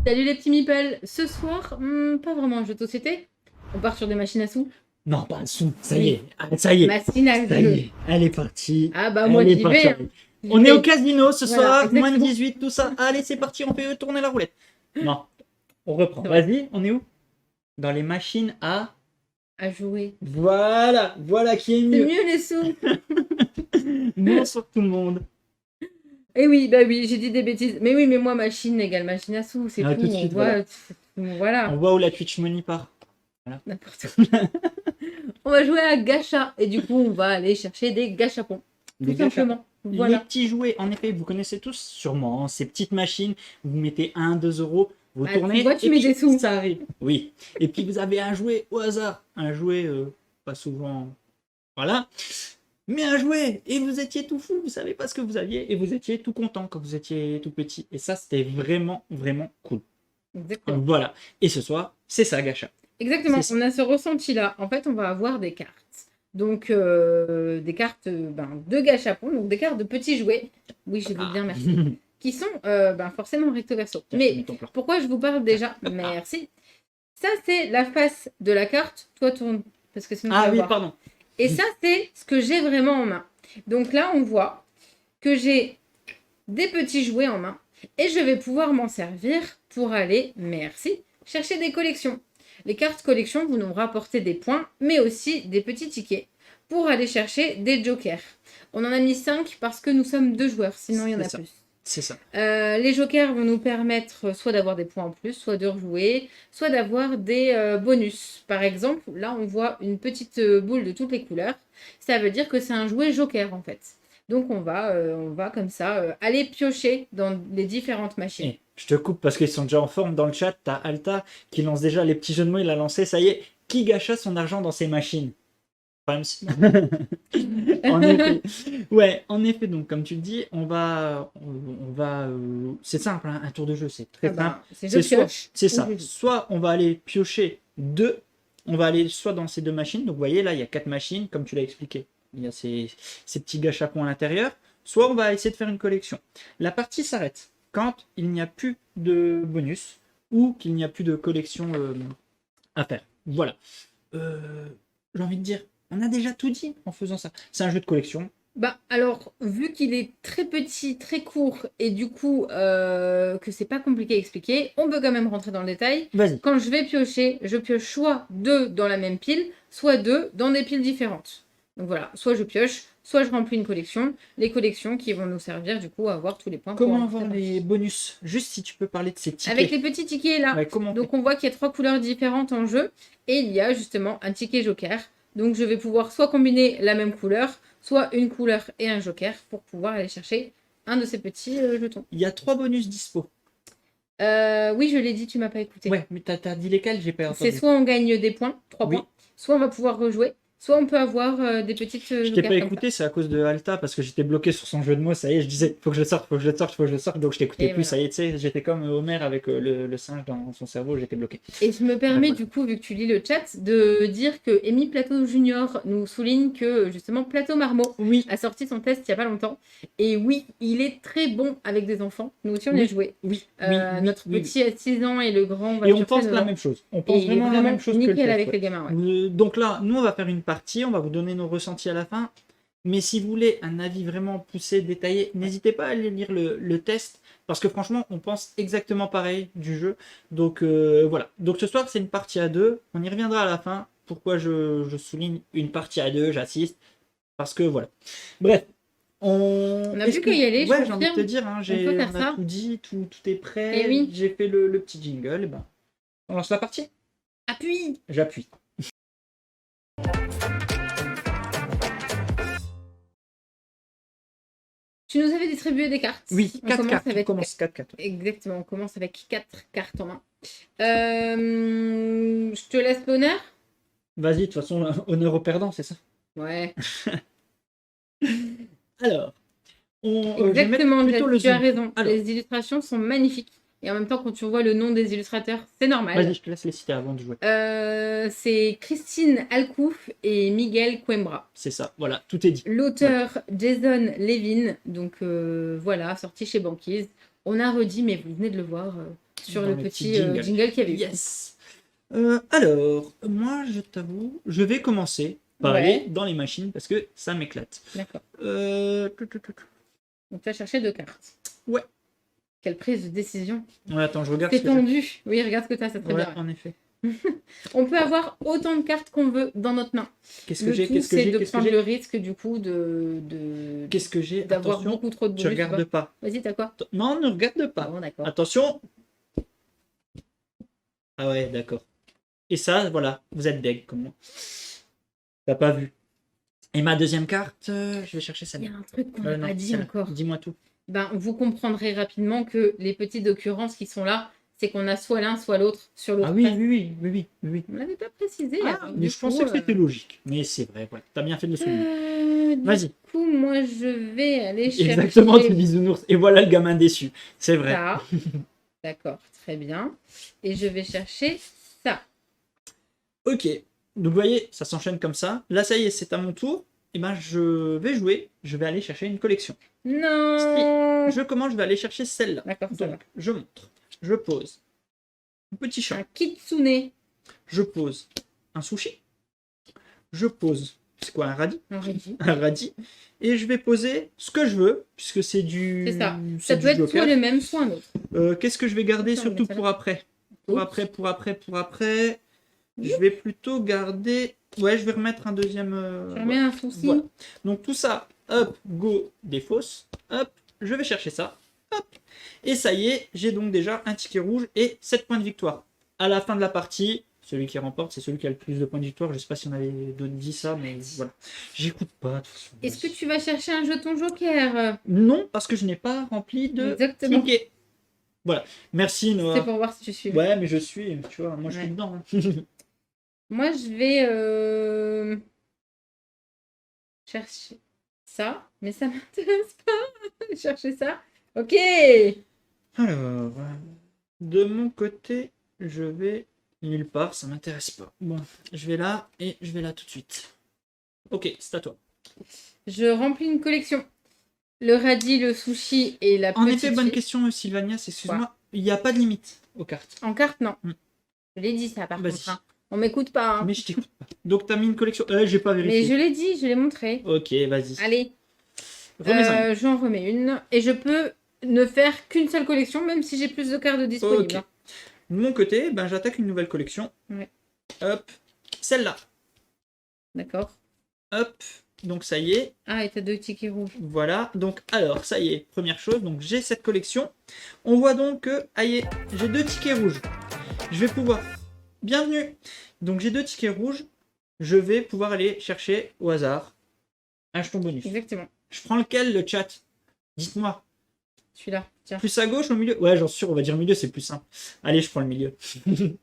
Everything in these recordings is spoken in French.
Salut les petits meeples. Ce soir, pas vraiment un jeu de société. On part sur des machines à sous. Non, pas un sou, ça Oui. y est, ça y est, Machine à ça y jeu. est, elle est partie. Ah bah moi Elle est j'y partie. vais. On est au casino ce Voilà, soir, moins de exactement. 18, tout ça. Allez, c'est parti, on fait tourner la roulette. Non, on reprend. C'est vrai. Vas-y, on est où? Dans les machines à... À jouer. Voilà qui est C'est mieux. mieux les sous. Bonsoir tout le monde. Eh oui, bah oui, j'ai dit des bêtises. Mais oui, mais moi machine égale machine à sous, c'est Ah, tout. tout de suite, On voit, voilà. voilà. On voit où la Twitch Money part. N'importe quoi. On va jouer à gacha et du coup on va aller chercher des gachapons. Des Tout simplement. Les Voilà. petits jouets, en effet, vous connaissez tous sûrement, hein, ces petites machines, vous mettez 1, 2 euros, vous Ah, tournez, tu vois, tu et mets puis des sous. ça arrive. Oui, et puis vous avez un jouet au hasard, un jouet pas souvent, voilà, mais un jouet, et vous étiez tout fou, vous savez pas ce que vous aviez, et vous étiez tout content quand vous étiez tout petit, et ça c'était vraiment, vraiment cool. Exactement. Voilà, et ce soir, c'est ça, gacha. Exactement, C'est ça. on a ce ressenti-là. En fait, on va avoir des cartes. Donc, des cartes de gachapon, donc des cartes de petits jouets. Oui, je veux bien, merci. Qui sont forcément recto verso. Mais pourquoi je vous parle déjà? Merci. Ça, c'est la face de la carte. Toi, tourne, parce que sinon, tu Ah vas oui, voir. pardon. Et ça, c'est ce que j'ai vraiment en main. Donc là, on voit que j'ai des petits jouets en main. Et je vais pouvoir m'en servir pour aller, merci, chercher des collections. Les cartes collection vont nous rapporter des points, mais aussi des petits tickets pour aller chercher des jokers. On en a mis 5 parce que nous sommes 2 joueurs, sinon il y en a plus. C'est ça. Les jokers vont nous permettre soit d'avoir des points en plus, soit de rejouer, soit d'avoir des bonus. Par exemple, là on voit une petite boule de toutes les couleurs. Ça veut dire que c'est un jouet joker en fait. Donc on va comme ça aller piocher dans les différentes machines. Et je te coupe parce qu'ils sont déjà en forme dans le chat. T'as Alta qui lance déjà les petits jeux de mots. Il a lancé, ça y est. Qui gâcha son argent dans ses machines? En effet. Ouais, en effet. Donc, comme tu le dis, on va, c'est simple, hein, un tour de jeu, c'est très simple. C'est ça. Soit on va aller piocher deux. On va aller soit dans ces deux machines. Donc, vous voyez là, il y a 4 machines, comme tu l'as expliqué. Il y a ces petits gâchapons à l'intérieur. Soit on va essayer de faire une collection. La partie s'arrête quand il n'y a plus de bonus ou qu'il n'y a plus de collection à faire. Voilà. J'ai envie de dire, on a déjà tout dit en faisant ça. C'est un jeu de collection. Bah alors, vu qu'il est très petit, très court, et du coup que c'est pas compliqué à expliquer, on peut quand même rentrer dans le détail. Vas-y. Quand je vais piocher, je pioche soit 2 dans la même pile, soit 2 dans des piles différentes. Donc voilà, soit je pioche, soit je remplis une collection. Les collections qui vont nous servir du coup à avoir tous les points. Comment avoir les bonus? Juste si tu peux parler de ces tickets. Avec les petits tickets là. Ouais, comment donc on voit qu'il y a 3 couleurs différentes en jeu, et il y a justement un ticket joker. Donc je vais pouvoir soit combiner la même couleur, soit une couleur et un joker pour pouvoir aller chercher un de ces petits jetons. Il y a 3 bonus dispo. Oui, je l'ai dit, tu m'as pas écouté. Ouais, mais t'as dit lesquels? J'ai pas entendu. C'est soit on gagne des points, 3 points, soit on va pouvoir rejouer, soit on peut avoir des petites je t'ai pas écouté, c'est à cause de Alta, parce que j'étais bloqué sur son jeu de mots, ça y est, je disais, faut que je le sorte, donc je t'écoutais plus, voilà. Ça y est, tu sais, j'étais comme Homer avec le singe dans son cerveau, j'étais bloqué. Et je me permets, du coup, vu que tu lis le chat, de dire que Amy Plateau Junior nous souligne que, justement, Plateau Marmot a sorti son test il y a pas longtemps, et oui, il est très bon avec des enfants, nous aussi on y a joué. Notre petit à 6 ans et le grand va. Et on pense la même chose, on pense vraiment la même chose que le test, avec les gamins, ouais. Donc là, nous on va faire une partie, on va vous donner nos ressentis à la fin. Mais si vous voulez un avis vraiment poussé, détaillé, n'hésitez pas à aller lire le test. Parce que franchement, on pense exactement pareil du jeu. Donc voilà. Donc ce soir, c'est une partie à 2. On y reviendra à la fin. Pourquoi je souligne une partie à 2, j'assiste. Parce que voilà. Bref. On a plus qu'à y aller. Ouais, j'ai envie de te dire. Hein, on a tout dit, tout est prêt. Oui. J'ai fait le petit jingle. Ben, on lance la partie. Appuie. J'appuie. Tu nous avais distribué des cartes. Oui, 4 cartes. On commence 4 cartes. Exactement, on commence avec 4 cartes en main. Je te laisse l'honneur. Vas-y, de toute façon, honneur au perdant, c'est ça? Ouais. Alors, exactement, plutôt tu as raison. Alors, les illustrations sont magnifiques. Et en même temps, quand tu vois le nom des illustrateurs, c'est normal. Vas-y, je te laisse les citer avant de jouer. C'est Christine Alcouf et Miguel Coimbra. C'est ça, voilà, tout est dit. L'auteur Jason Levin, donc voilà, sorti chez Banquise. On a redit, mais vous venez de le voir sur le petit jingle qu'il y avait. Yes. Alors, moi, je t'avoue, je vais commencer par aller dans les machines parce que ça m'éclate. D'accord. Donc, tu vas chercher 2 cartes. Ouais. Quelle prise de décision. Ouais, attends, je regarde. C'est tendu. Oui, regarde ce que tu as, c'est très bien. En effet. On peut avoir autant de cartes qu'on veut dans notre main. Qu'est-ce que j'ai C'est de prendre le risque, du coup, Qu'est-ce que j'ai d'avoir beaucoup trop de bonus. Tu regardes pas. Vas-y, t'as quoi? Non, ne regarde pas. Bon, d'accord. Attention. Ah ouais, d'accord. Et ça, voilà, vous êtes deg comme moi. T'as pas vu. Et ma deuxième carte, je vais chercher celle-là. Il y a un truc qu'on n'a pas dit encore. Dis-moi tout. Vous comprendrez rapidement que les petites occurrences qui sont là, c'est qu'on a soit l'un, soit l'autre sur l'autre. Ah oui. On l'avait pas précisé. Mais je pensais que c'était logique. Mais c'est vrai, ouais. T'as bien fait de le souligner. Vas-y. Du coup, moi, je vais aller chercher... Exactement, c'est bisounours. Et voilà le gamin déçu. C'est vrai. Ça. D'accord, très bien. Et je vais chercher ça. Ok. Donc, vous voyez, ça s'enchaîne comme ça. Là, ça y est, c'est à mon tour. Et ben, je vais jouer. Je vais aller chercher une collection. Non. Si je commence, je vais aller chercher celle-là. D'accord, ça va. Je montre. Je pose un petit chat. Un kitsune. Je pose un sushi. Je pose, c'est quoi, un radis? Un radis. Un radis. Et je vais poser ce que je veux, puisque c'est du... C'est ça. Ça peut être soit le même, soit un autre. Qu'est-ce que je vais garder surtout pour après? Pour après. Je vais plutôt garder... Ouais, je vais remettre un deuxième... Je remets un souci. Voilà. Donc tout ça, hop, go, des fausses. Hop, je vais chercher ça. Hop. Et ça y est, j'ai donc déjà un ticket rouge et 7 points de victoire. À la fin de la partie, celui qui remporte, c'est celui qui a le plus de points de victoire. Je sais pas si on avait dit ça, mais voilà. J'écoute pas, de toute façon. Est-ce que tu vas chercher un jeton joker? Non, parce que je n'ai pas rempli de tickets. Voilà. Merci, Noah. C'est pour voir si tu suis. Ouais, mais je suis, tu vois, moi je suis dedans. Moi, je vais chercher ça, mais ça m'intéresse pas. Chercher ça. Ok. Alors, de mon côté, je vais nulle part, ça m'intéresse pas. Bon, je vais là et je vais là tout de suite. Ok, c'est à toi. Je remplis une collection. Le radis, le sushi et la petite... En effet, bonne question, Sylvania, excuse-moi. Il n'y a pas de limite aux cartes. En carte, non. Je l'ai dit ça, par contre. Hein. On m'écoute pas. Hein. Mais je t'écoute pas. Donc, tu as mis une collection... j'ai pas vérifié. Mais je l'ai dit, je l'ai montré. Ok, vas-y. Allez. J'en remets une. Et je peux ne faire qu'une seule collection, même si j'ai plus de cartes disponibles. Ok. De mon côté, j'attaque une nouvelle collection. Ouais. Hop. Celle-là. D'accord. Hop. Donc, ça y est. Ah, et t'as 2 tickets rouges. Voilà. Donc, alors, ça y est. Première chose. Donc, j'ai cette collection. On voit donc que, j'ai 2 tickets rouges. Je vais pouvoir... Bienvenue. Donc, j'ai 2 tickets rouges. Je vais pouvoir aller chercher au hasard un jeton bonus. Exactement. Je prends lequel, le chat? Dites-moi. Celui-là, tiens. Plus à gauche, au milieu? Ouais, j'en suis sûr, on va dire milieu, c'est plus simple. Allez, je prends le milieu.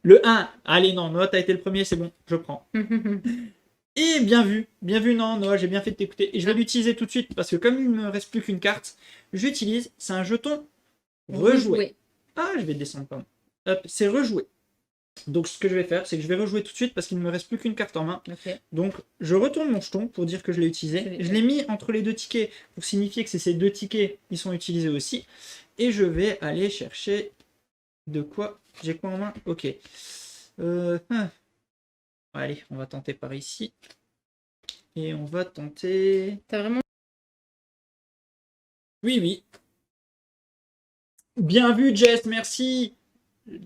Le 1. Allez, non, Noah, t'as été le premier, c'est bon, je prends. Et bien vu, non, Noah, j'ai bien fait de t'écouter. Et je vais l'utiliser tout de suite, parce que comme il ne me reste plus qu'une carte, j'utilise, c'est un jeton rejoué. Ah, je vais descendre, pardon. Hop, c'est rejoué. Donc, ce que je vais faire, c'est que je vais rejouer tout de suite, parce qu'il ne me reste plus qu'une carte en main. Okay. Donc, je retourne mon jeton pour dire que je l'ai utilisé. Je l'ai mis entre les 2 tickets, pour signifier que c'est ces 2 tickets qui sont utilisés aussi. Et je vais aller chercher de quoi. J'ai quoi en main? Ok. Allez, on va tenter par ici. Et on va tenter... T'as vraiment... Oui. Bien vu, Jess, merci.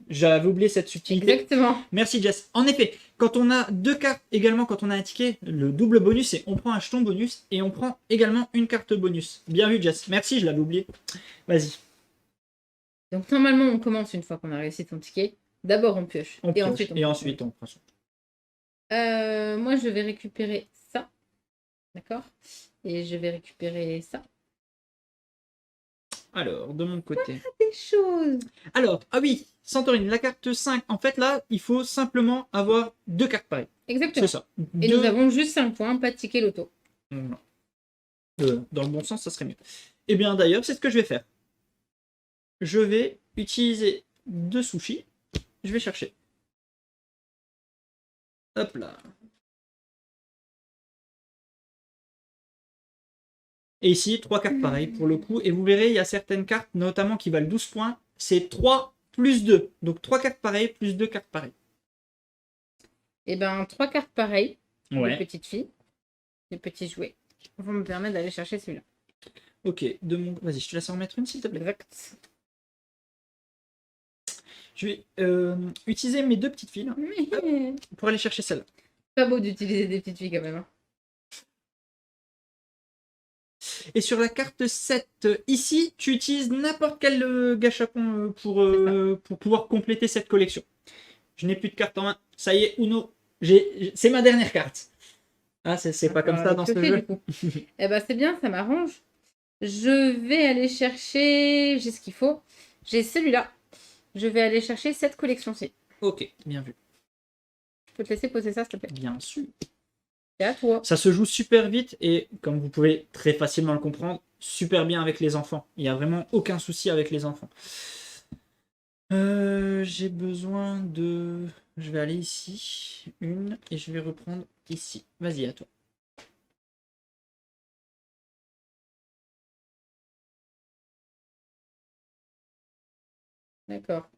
J'avais oublié cette subtilité. Exactement. Merci, Jess. En effet, quand on a 2 cartes, également quand on a un ticket, le double bonus, c'est on prend un jeton bonus et on prend également une carte bonus. Bien vu, Jess. Merci, je l'avais oublié. Vas-y. Donc, normalement, on commence une fois qu'on a réussi ton ticket. D'abord, on pioche. Ensuite, on prend son. Moi, je vais récupérer ça. D'accord? Et je vais récupérer ça. Alors, de mon côté... Des choses. Alors, ah oui, Santorini, la carte 5. En fait, là, il faut simplement avoir 2 cartes pareilles. Exactement. C'est ça. Et nous avons juste 5 points, pas de ticket loto. Non. Dans le bon sens, ça serait mieux. Eh bien, d'ailleurs, c'est ce que je vais faire. Je vais utiliser 2 sushis. Je vais chercher. Hop là. Et ici, 3 cartes pareilles pour le coup. Et vous verrez, il y a certaines cartes, notamment qui valent 12 points. C'est 3 plus 2. Donc 3 cartes pareilles plus 2 cartes pareilles. Et ben 3 cartes pareilles. Ouais. Les petites filles. Les petits jouets. Vont me permettre d'aller chercher celui-là. Ok. Vas-y, je te laisse en remettre une s'il te plaît. Exact. Je vais utiliser mes 2 petites filles là, pour aller chercher celle-là. Pas beau d'utiliser des petites filles quand même. Hein. Et sur la carte 7, ici, tu utilises n'importe quel gâchapon pour pouvoir compléter cette collection. Je n'ai plus de cartes en main. Ça y est, Uno, c'est ma dernière carte. Ah, c'est pas comme ça dans ce jeu. Eh ben, c'est bien, ça m'arrange. Je vais aller chercher... J'ai ce qu'il faut. J'ai celui-là. Je vais aller chercher cette collection-ci. Ok, bien vu. Je peux te laisser poser ça, s'il te plaît. Bien sûr. C'est à toi. Ça se joue super vite et, comme vous pouvez très facilement le comprendre, super bien avec les enfants. Il n'y a vraiment aucun souci avec les enfants. J'ai besoin de... Je vais aller ici, une, et je vais reprendre ici. Vas-y, à toi. D'accord.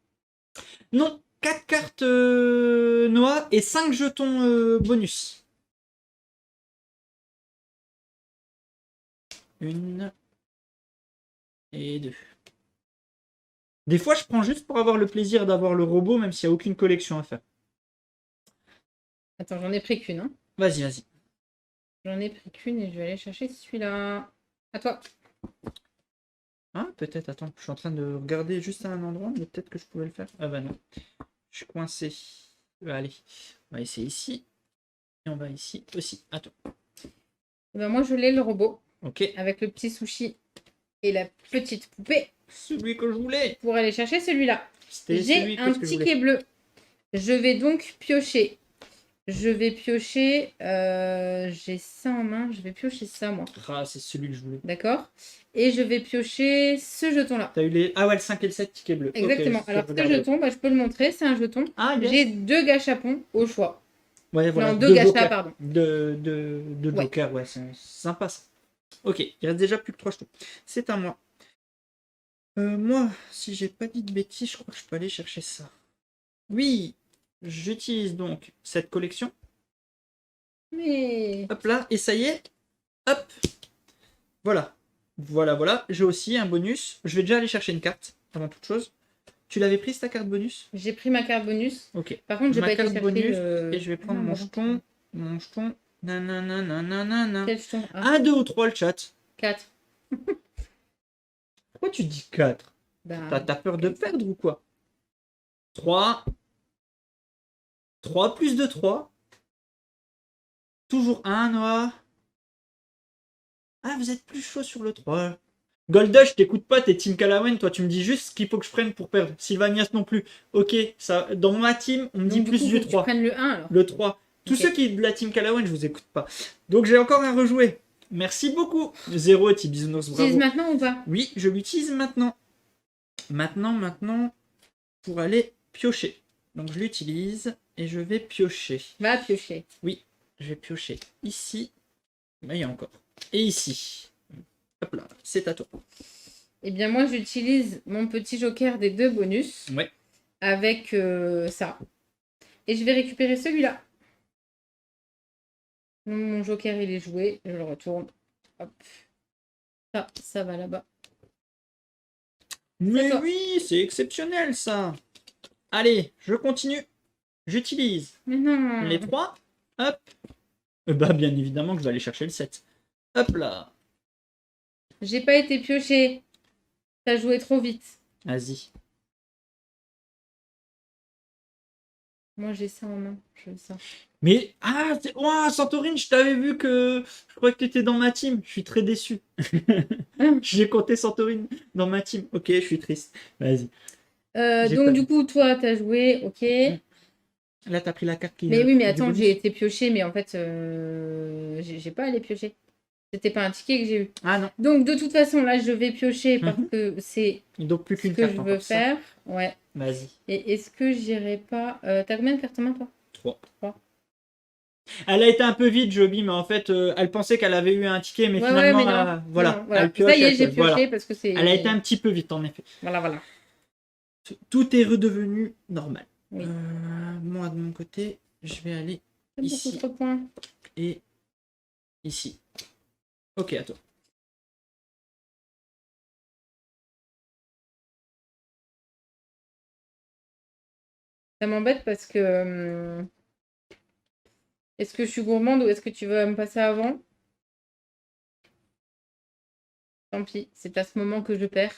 Non, 4 cartes noix et 5 jetons bonus. Une et 2. Des fois, je prends juste pour avoir le plaisir d'avoir le robot, même s'il n'y a aucune collection à faire. Attends, j'en ai pris qu'une. Hein. Vas-y, vas-y. J'en ai pris qu'une et je vais aller chercher celui-là. À toi. Ah, peut-être, attends. Je suis en train de regarder juste à un endroit, mais peut-être que je pouvais le faire. Ah bah non. Je suis coincé. Allez, on va essayer ici. Et on va ici aussi. À toi. Ben moi, je l'ai, le robot. Ok. Avec le petit sushi et la petite poupée. Celui que je voulais. Pour aller chercher celui-là. J'ai un ticket bleu. Je vais donc piocher. Je vais piocher. J'ai ça en main. Je vais piocher ça, moi. Ah, c'est celui que je voulais. D'accord. Et je vais piocher ce jeton-là. T'as eu les... Ah ouais, le 5 et le 7 tickets bleus. Exactement. Okay, alors, ce jeton, bah, je peux le montrer. C'est un jeton. Ah, yes. J'ai 2 gâchapons au choix. Ouais, voilà. Non, 2 gâchas, pardon. De Joker, ouais, c'est sympa ça. Ok, il reste déjà plus que 3 jetons. C'est à moi. Moi, si j'ai pas dit de bêtises, je crois que je peux aller chercher ça. Oui, j'utilise donc cette collection. Mais... Hop là, et ça y est. Hop. Voilà. Voilà. J'ai aussi un bonus. Je vais déjà aller chercher une carte, avant toute chose. Tu l'avais prise ta carte bonus? J'ai pris ma carte bonus. Ok. Par contre, je vais pas été chercher bonus, et je vais prendre mon jeton. Mon jeton. Nanana. Quel jeton? 1, 2 ou 3 le chat. 4. Pourquoi tu dis 4? T'as peur de perdre ou quoi? 3. 3 plus de 3. Toujours 1 noir. Ah, vous êtes plus chaud sur le 3. Goldush, je t'écoute pas, t'es Team Calawen, toi tu me dis juste ce qu'il faut que je prenne pour perdre. Sylvanias non plus. Ok, ça, dans ma team, on me dit plus du 3. Tu prennes le 1 alors. Le 3. Tous ceux qui de la Team Calawen, je vous écoute pas. Donc j'ai encore un rejoué. Merci beaucoup. 0 et Bisounours, bravo. Tu l'utilises maintenant ou pas? Oui, je l'utilise maintenant. Maintenant, pour aller piocher. Donc je l'utilise et je vais piocher. Va piocher. Oui, je vais piocher ici. Mais il y a encore. Et ici. Hop là, c'est à toi. Eh bien, moi, j'utilise mon petit joker des 2 bonus. Ouais. Avec ça. Et je vais récupérer celui-là. Mon joker, il est joué. Je le retourne. Hop. Ça va là-bas. Mais oui, c'est exceptionnel, ça. Allez, je continue. J'utilise les 3. Hop. Bah, bien évidemment que je vais aller chercher le 7. Hop là. J'ai pas été pioché. T'as joué trop vite. Vas-y. Moi, j'ai ça en main. Je veux ça. Mais, oh, Santorine, je t'avais vu que... Je crois que tu étais dans ma team. Je suis très déçu. J'ai compté Santorine dans ma team. Ok, je suis triste. Vas-y. Donc, du coup, toi, t'as joué. Ok. Là, t'as pris la carte qui... Mais oui, mais attends, j'ai été pioché. Mais en fait, j'ai pas allé piocher. C'était pas un ticket que j'ai eu. Ah non. Donc, de toute façon, là, je vais piocher parce que c'est donc plus ce qu'une que carte je veux faire. Ouais. Vas-y. Et est-ce que j'irai pas... T'as combien de cartes en main, toi? 3. Elle a été un peu vite, Joby, mais en fait, elle pensait qu'elle avait eu un ticket, mais finalement, mais non. voilà, Non, elle pioche. Ça y est, j'ai pioché voilà. parce que c'est... Elle a été un petit peu vite, en effet. Voilà. Tout est redevenu normal. Oui. Moi, de mon côté, je vais aller ici. Beaucoup trop de points. Et ici. Ok, à toi. Ça m'embête parce que... Est-ce que je suis gourmande ou est-ce que tu veux me passer avant? Tant pis, c'est à ce moment que je perds.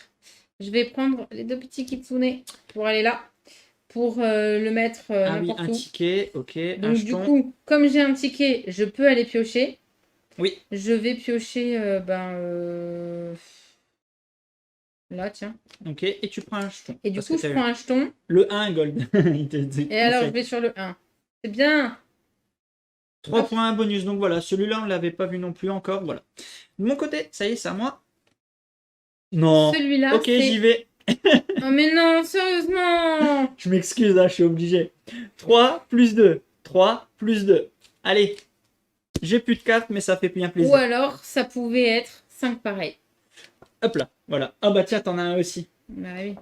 Je vais prendre les 2 petits kitsune pour aller là. Pour le mettre n'importe où. Un ticket, ok. Donc du coup, comme j'ai un ticket, je peux aller piocher. Oui. Je vais piocher, là, tiens. Ok, et tu prends un jeton. Et du coup, je prends un jeton. Le 1 gold. Et alors, je vais sur le 1. C'est bien. 3 points bonus. Donc voilà, celui-là, on ne l'avait pas vu non plus encore. Voilà. De mon côté, ça y est, c'est à moi. Non. Celui-là, ok, j'y vais. Oh mais non, sérieusement. Je m'excuse, je suis obligé. 3 plus 2. 3 plus 2. Allez. J'ai plus de cartes, mais ça fait bien plaisir. Ou alors, ça pouvait être 5 pareils. Hop là, voilà. Ah bah tiens, t'en as un aussi. Bah oui.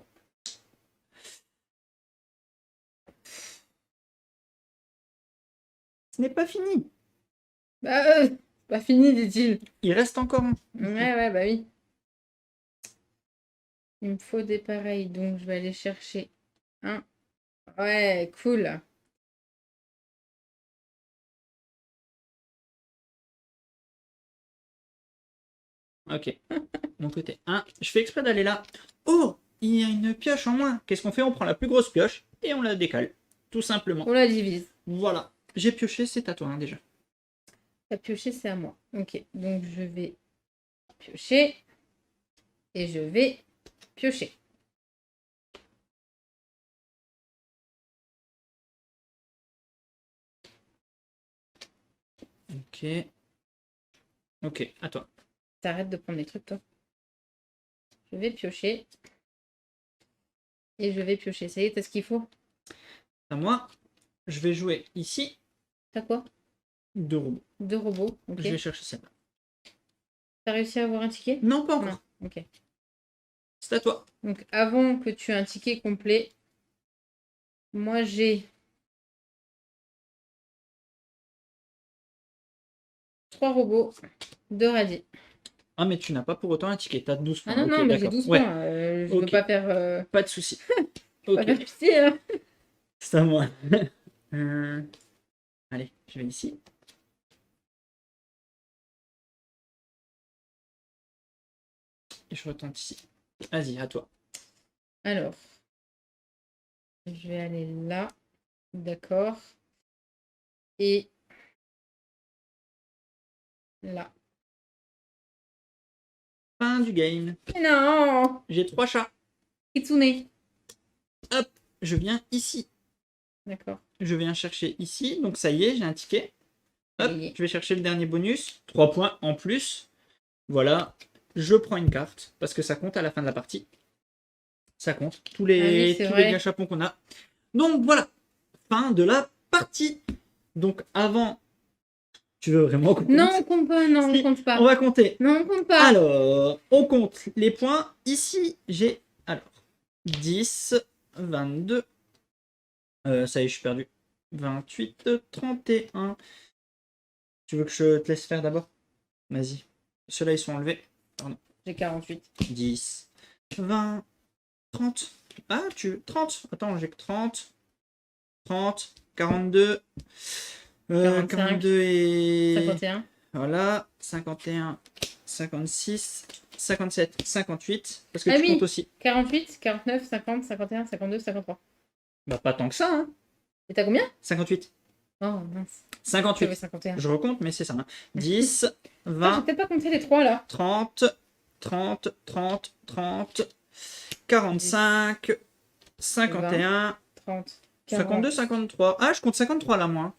Ce n'est pas fini. Bah, pas fini, dit-il. Il reste encore un. Ouais, bah oui. Il me faut des pareils, donc je vais aller chercher un. Ouais, cool. Ok. Mon côté 1. Je fais exprès d'aller là. Oh, il y a une pioche en moins. Qu'est-ce qu'on fait? On prend la plus grosse pioche et on la décale. Tout simplement. On la divise. Voilà. J'ai pioché, c'est à toi déjà. T'as pioché, c'est à moi. Ok, donc je vais piocher. Et je vais piocher. Ok. Ok, à toi. T'arrêtes de prendre des trucs, toi. Je vais piocher. Et je vais piocher. Ça y est, t'as ce qu'il faut? À moi. Je vais jouer ici. T'as quoi? 2 robots. 2 robots, ok. Je vais chercher celle-là. T'as réussi à avoir un ticket? Non, pas encore. Non. Ok. C'est à toi. Donc, avant que tu aies un ticket complet, moi, j'ai 3 robots, 2 radis. Ah, mais tu n'as pas pour autant un ticket. T'as 12 points. Ah non, okay, mais j'ai 12 points. Je ne veux pas faire... Pas de souci. Pas faire pitié, hein. C'est à moi. Allez, je vais ici. Et je retente ici. Vas-y, à toi. Alors, je vais aller là. D'accord. Et là. Fin du game. Mais non! J'ai 3 chats. Kitsune. Hop, je viens ici. D'accord. Je viens chercher ici. Donc ça y est, j'ai un ticket. Hop, je vais chercher le dernier bonus. 3 points en plus. Voilà. Je prends une carte parce que ça compte à la fin de la partie. Ça compte. Tous les gâchapons qu'on a. Donc voilà. Fin de la partie. Donc avant... Tu veux vraiment qu'on compte? Non, on compte pas. Non, on compte pas. On va compter. Non, on compte pas. Alors, on compte les points. Ici, j'ai... Alors, 10, 22... ça y est, je suis perdu. 28, 31... Tu veux que je te laisse faire d'abord? Vas-y. Ceux-là, ils sont enlevés. Pardon. J'ai 48. 10, 20, 30. Ah, 30. Attends, j'ai que 30. 30, 42... 42 et... 51. Voilà, 51, 56, 57, 58. Parce que ah tu oui, comptes aussi. 48, 49, 50, 51, 52, 53. Bah pas tant que ça, hein. Et t'as combien? 58. Oh mince. 58. 51. Je recompte, mais c'est ça. Hein. 10, 20... J'ai peut-être pas compté les 3 là. 30, 30, 30, 30, 45, 51... 20, 30, 52, 53. Ah, je compte 53 là, moi.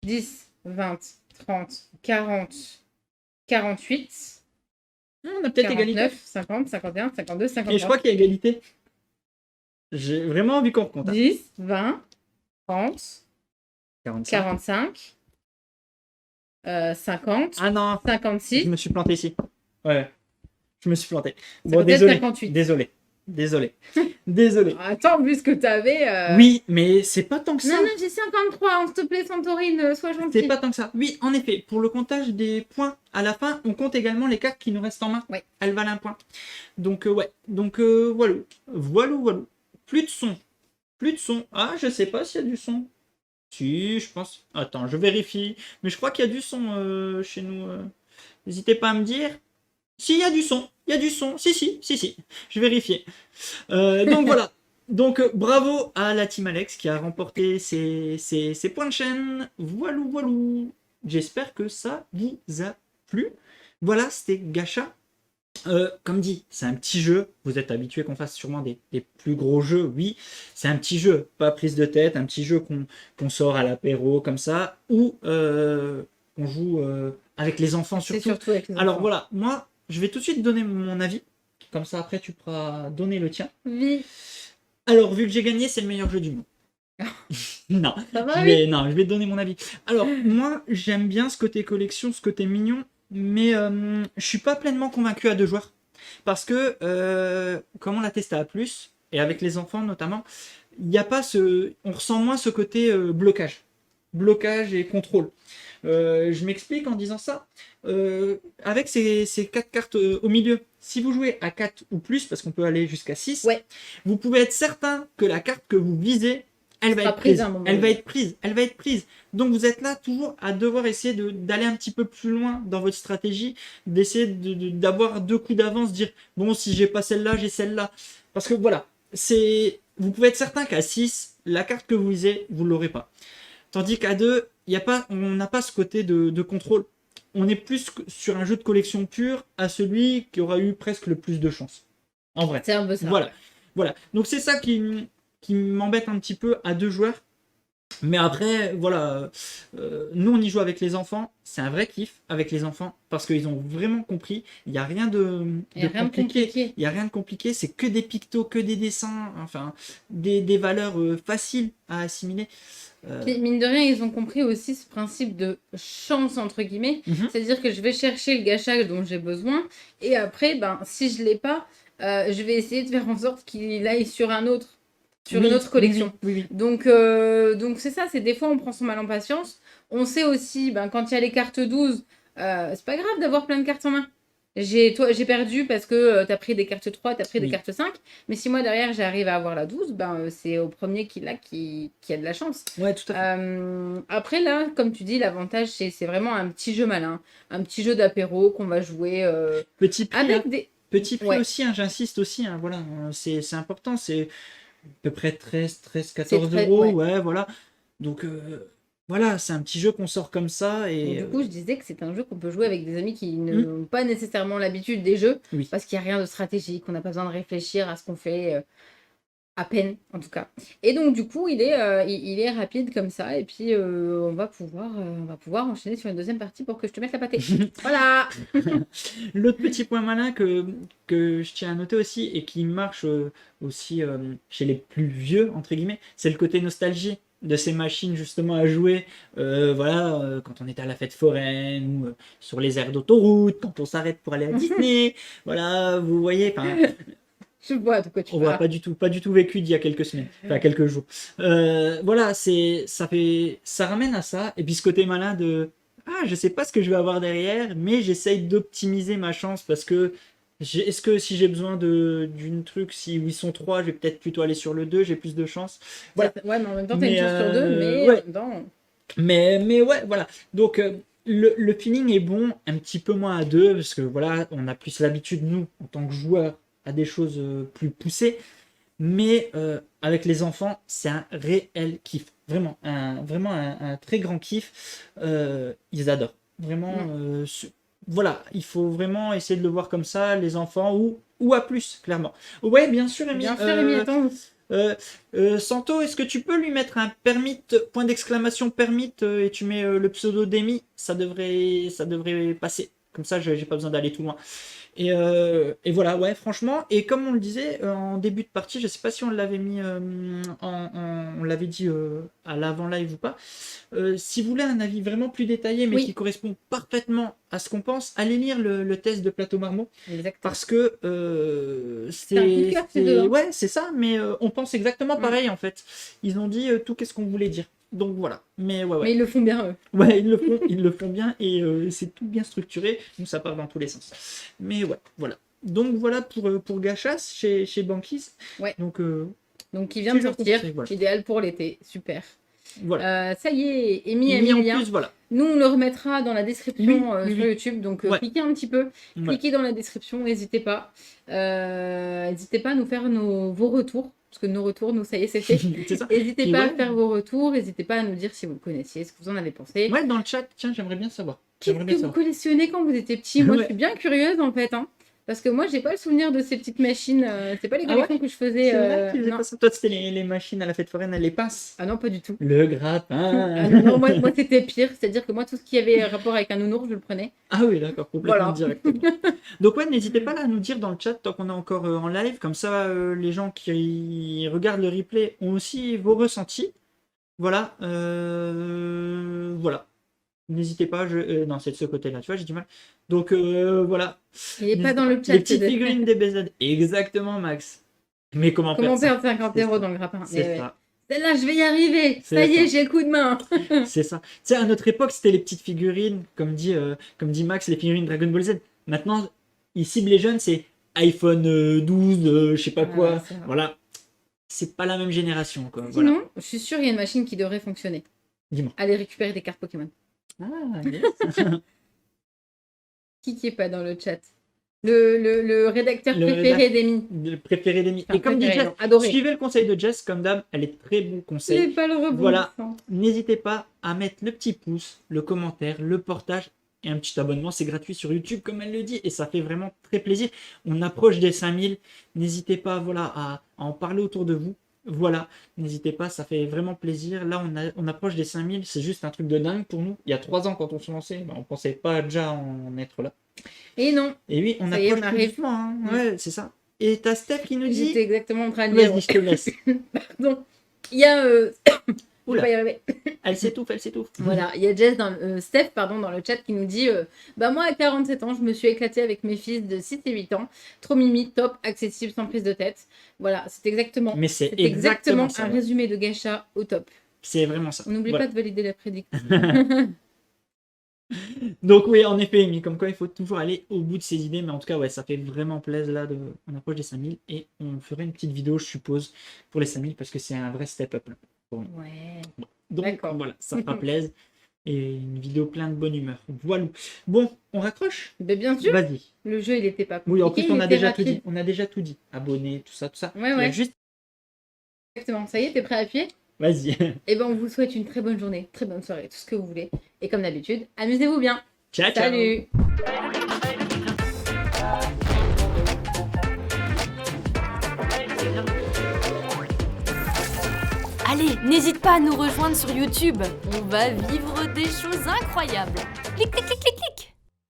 10, 20, 30, 40, 48. On a peut-être égalité. 50, 51, 52, 53. Et je crois qu'il y a égalité. J'ai vraiment envie qu'on recompte. 10, 20, 30, 45, 50. Ah non. 56. Je me suis planté ici. Ouais. Je me suis planté. Bon, désolé. 58. Désolé. Attends, vu ce que t'avais. Oui, mais c'est pas tant que ça. Non, j'ai 53. S'il te plaît, Santorine, sois gentil. C'est pas tant que ça. Oui, en effet, pour le comptage des points à la fin, on compte également les cartes qui nous restent en main. Ouais. Elles valent un point. Donc, ouais. Donc, voilà. Voilà. Plus de son. Ah, je sais pas s'il y a du son. Si, je pense. Attends, je vérifie. Mais je crois qu'il y a du son chez nous. N'hésitez pas à me dire. Si, il y a du son. Si. Je vais vérifier. Donc voilà. Donc bravo à la Team Alex qui a remporté ses points de chaîne. Voilou. J'espère que ça vous a plu. Voilà, c'était Gacha. Comme dit, c'est un petit jeu. Vous êtes habitués qu'on fasse sûrement des plus gros jeux. Oui, c'est un petit jeu, pas prise de tête. Un petit jeu qu'on sort à l'apéro comme ça. Ou on joue avec les enfants surtout. Avec les enfants. Alors voilà, moi, je vais tout de suite donner mon avis. Comme ça, après, tu pourras donner le tien. Oui. Alors, vu que j'ai gagné, c'est le meilleur jeu du monde. Non, je vais te donner mon avis. Alors, moi, j'aime bien ce côté collection, ce côté mignon, mais je suis pas pleinement convaincu à 2 joueurs. Parce que, comme on l'a testé à plus, et avec les enfants notamment, il n'y a pas on ressent moins ce côté blocage et contrôle. Je m'explique en disant ça. Avec ces 4 cartes au milieu, si vous jouez à 4 ou plus, parce qu'on peut aller jusqu'à 6, vous pouvez être certain que la carte que vous visez, elle va être prise. Elle va être prise. Donc vous êtes là toujours à devoir essayer d'aller un petit peu plus loin dans votre stratégie, d'essayer d'avoir 2 coups d'avance, dire bon, si j'ai pas celle-là, j'ai celle-là. Parce que voilà, vous pouvez être certain qu'à 6, la carte que vous visez, vous l'aurez pas. Tandis qu'à 2, on n'a pas ce côté de contrôle. On est plus sur un jeu de collection pur à celui qui aura eu presque le plus de chance. En vrai. C'est un peu ça. Voilà. Donc c'est ça qui m'embête un petit peu à 2 joueurs. Mais après, voilà, nous on y joue avec les enfants. C'est un vrai kiff avec les enfants parce qu'ils ont vraiment compris. Il n'y a rien de compliqué. Il n'y a rien de compliqué. C'est que des pictos, que des dessins, enfin, des valeurs faciles à assimiler. Puis, mine de rien, ils ont compris aussi ce principe de chance, entre guillemets. C'est-à-dire que je vais chercher le gacha dont j'ai besoin. Et après, si je ne l'ai pas, je vais essayer de faire en sorte qu'il aille sur une autre collection. Oui. Donc c'est ça, c'est des fois on prend son mal en patience. On sait aussi, quand il y a les cartes 12, c'est pas grave d'avoir plein de cartes en main. J'ai perdu parce que t'as pris des cartes 3, t'as pris des cartes 5. Mais si moi derrière j'arrive à avoir la 12, c'est au premier qui a de la chance. Ouais, tout à fait. Après là, comme tu dis, l'avantage c'est vraiment un petit jeu malin. Un petit jeu d'apéro qu'on va jouer petit prix, avec des... Petit prix aussi, j'insiste aussi. Voilà, c'est important, c'est à peu près 13, 14 euros. Ouais, voilà. Donc... voilà, c'est un petit jeu qu'on sort comme ça. Et du coup, je disais que c'est un jeu qu'on peut jouer avec des amis qui n'ont pas nécessairement l'habitude des jeux, parce qu'il n'y a rien de stratégique, on n'a pas besoin de réfléchir à ce qu'on fait, à peine en tout cas. Et donc du coup, il est rapide comme ça, et puis on va pouvoir enchaîner sur une deuxième partie pour que je te mette la pâtée. Voilà. L'autre petit point malin que je tiens à noter aussi, et qui marche aussi chez les plus vieux, entre guillemets, c'est le côté nostalgie de ces machines justement à jouer quand on était à la fête foraine ou sur les aires d'autoroute, quand on s'arrête pour aller à Disney. Voilà, vous voyez, je vois de quoi tu parles. On voit pas du tout vécu d'il y a quelques semaines, enfin quelques jours. Voilà, ça ramène à ça, et puis ce côté malin de je sais pas ce que je vais avoir derrière, mais j'essaye d'optimiser ma chance parce que est-ce que si j'ai besoin d'une truc, si ils sont 3, je vais peut-être plutôt aller sur le 2, j'ai plus de chance. Voilà. Ouais, mais en même temps, t'as une chance sur 2, mais en même temps... Mais ouais, voilà. Donc, le feeling est bon, un petit peu moins à 2, parce que voilà, on a plus l'habitude, nous, en tant que joueurs, à des choses plus poussées. Mais avec les enfants, c'est un réel kiff. Vraiment un très grand kiff. Ils adorent. Vraiment... voilà, il faut vraiment essayer de le voir comme ça, les enfants, ou à plus, clairement. Ouais, bien sûr, Amy. Bien sûr, Amy, attends. Santo, est-ce que tu peux lui mettre un permit, point d'exclamation permit, et tu mets le pseudo d'Emi, ça devrait passer. Comme ça, j'ai pas besoin d'aller tout loin. Et voilà, ouais, franchement. Et comme on le disait en début de partie, je sais pas si on l'avait mis on l'avait dit à l'avant-live ou pas. Si vous voulez un avis vraiment plus détaillé, mais qui correspond parfaitement à ce qu'on pense, allez lire le test de Plateau Marmot. Exactement. Parce que ouais, c'est ça, mais on pense exactement pareil en fait. Ils ont dit tout qu'est-ce qu'on voulait dire. Donc voilà. Mais ouais. Mais ils le font bien, eux. Ouais, ils le font bien et c'est tout bien structuré, donc ça part dans tous les sens. Mais ouais, voilà. Donc voilà pour Gachas chez Banquise. Ouais. Donc il vient de sortir, voilà. Idéal pour l'été, super. Voilà. Ça y est, Emi en plus, voilà. Nous, on le remettra dans la description sur YouTube, donc cliquez un petit peu, cliquez dans la description, n'hésitez pas. N'hésitez pas à nous faire vos retours. Parce que nos retours, nous, ça y est, c'est fait. N'hésitez pas à faire vos retours, n'hésitez pas à nous dire si vous le connaissiez, ce que vous en avez pensé. Ouais, dans le chat, tiens, j'aimerais bien savoir. Qu'est-ce que vous collectionnez quand vous étiez petit? Moi, je suis bien curieuse, en fait. Parce que moi, j'ai pas le souvenir de ces petites machines. C'est pas les collections que je faisais. C'est vrai que tu faisais pas ça. Toi, c'était les machines à la fête foraine, les pinces. Ah non, pas du tout. Le grappin. Non, moi c'était pire. C'est-à-dire que moi, tout ce qui avait rapport avec un nounours, je le prenais. Ah oui, d'accord, complètement directement. Donc ouais, n'hésitez pas là à nous dire dans le chat tant qu'on est encore en live. Comme ça, les gens qui regardent le replay ont aussi vos ressentis. Voilà. Voilà. N'hésitez pas, non, c'est de ce côté-là, tu vois, j'ai du mal. Donc voilà. Il n'est pas dans le chat. Les petites figurines des BZ. Exactement, Max. Mais comment perdre 50 € dans le grappin. C'est ça. Celle-là, je vais y arriver. Ça y est, j'ai le coup de main. C'est ça. Tu sais, à notre époque, c'était les petites figurines, comme dit Max, les figurines Dragon Ball Z. Maintenant, ils ciblent les jeunes, c'est iPhone 12, je sais pas quoi. Voilà. C'est pas la même génération, quoi. Sinon, je suis sûre qu'il y a une machine qui devrait fonctionner. Dis-moi. Aller récupérer des cartes Pokémon. Ah, yes. Qui est pas dans le chat? Le rédacteur préféré d'Emi. Le préféré d'Emi. Et comme dit Jess, suivez le conseil de Jess, comme d'hab, elle est très bon conseil. C'est pas le rebond. Voilà, n'hésitez pas à mettre le petit pouce, le commentaire, le partage et un petit abonnement, c'est gratuit sur YouTube comme elle le dit et ça fait vraiment très plaisir. On approche des 5000, n'hésitez pas à en parler autour de vous. Voilà, n'hésitez pas, ça fait vraiment plaisir. Là, on approche des 5000, c'est juste un truc de dingue pour nous. Il y a 3 ans, quand on se lançait, on pensait pas déjà en être là. Et non. Et oui, on approche tout doucement. Hein. Ouais, c'est ça. Et t'as Steph qui nous dit... J'étais exactement en train de dire... Vas-y, je te laisse. Pardon. Il y a... Oula. Pas y arriver. Elle s'étouffe. Voilà, il y a Steph dans le chat qui nous dit moi à 47 ans, je me suis éclatée avec mes fils de 6 et 8 ans. Trop mimi, top, accessible, sans prise de tête. Voilà, c'est exactement. Mais c'est exactement ça, un résumé de Gacha au top. C'est vraiment ça. On n'oublie pas de valider la prédiction. Donc oui, en effet, Amy, comme quoi il faut toujours aller au bout de ses idées, mais en tout cas, ouais, ça fait vraiment plaisir là, on approche des 5000 et on ferait une petite vidéo, je suppose, pour les 5000 parce que c'est un vrai step-up là. Bon. Ouais. Donc voilà, ça fera plaisir et une vidéo pleine de bonne humeur. Voilà. Bon, on raccroche? Ben bien sûr. Vas-y. Le jeu, il était pas compliqué. Oui, en plus, on a déjà tout dit. On a déjà tout dit. Abonnés, tout ça, tout ça. Ouais. Juste... Exactement. Ça y est, t'es prêt à appuyer? Vas-y. Et ben, on vous souhaite une très bonne journée, très bonne soirée, tout ce que vous voulez. Et comme d'habitude, amusez-vous bien. Ciao, Salut. Allez, n'hésite pas à nous rejoindre sur YouTube. On va vivre des choses incroyables. Clic, clic, clic, clic.